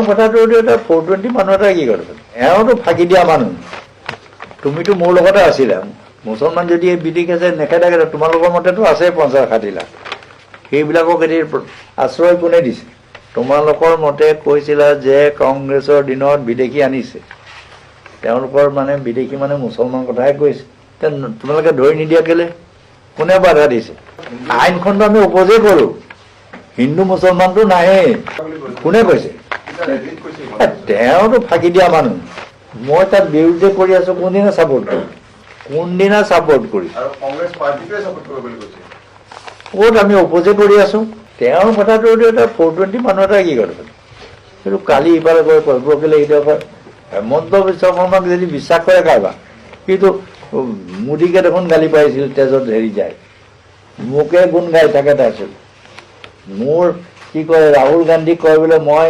কথাটো এটা 420 মানুহ এটা কি কৰিছে এওঁতো ফাঁকি দিয়া মানুহ তুমিতো মোৰ লগতে আছিলা মুছলমান যদি এই বিধি আছে নেখেদাকে তোমালোকৰ মতেতো আছে 50-60 লাখ সেইবিলাকক এটি আশ্ৰয় কোনে দিছে তোমালোকৰ মতে কৈছিলা যে কংগ্ৰেছৰ দিনত বিদেশী আনিছে তেওঁলোকৰ মানে বিদেশী মানে মুছলমান কথাই কৈছে তোমালোকে ধৰি নিদিয়া কেলে কোনে বাধা দিছে আইনখনটো আমি উপজে কৰোঁ হিন্দু মুছলমানটো নাহে কোনে কৈছে তেওঁতো ফাঁকি দিয়া মানুহ মই তাত বিৰোধী কৰি আছো কোনদিনা ছাপোৰ্ট কৰি ক'ত আমি অপোজে কৰি আছো তেওঁৰ কথাটো এটা 420 মানুহ এটা কি কৰিছে কিন্তু কালি ইফালে গৈ কল্পকেলে এতিয়া কয় হেমন্ত বিশ্ব শৰ্মাক যদি বিশ্বাস কৰে কাৰোবাৰ কিন্তু মোদীকে দেখোন গালি পাৰিছিল তেজত হেৰি যায় মোকে গুণ গাই থাকে তাৰপিছত মোৰ কি কয় ৰাহুল গান্ধীক কয় বোলে মই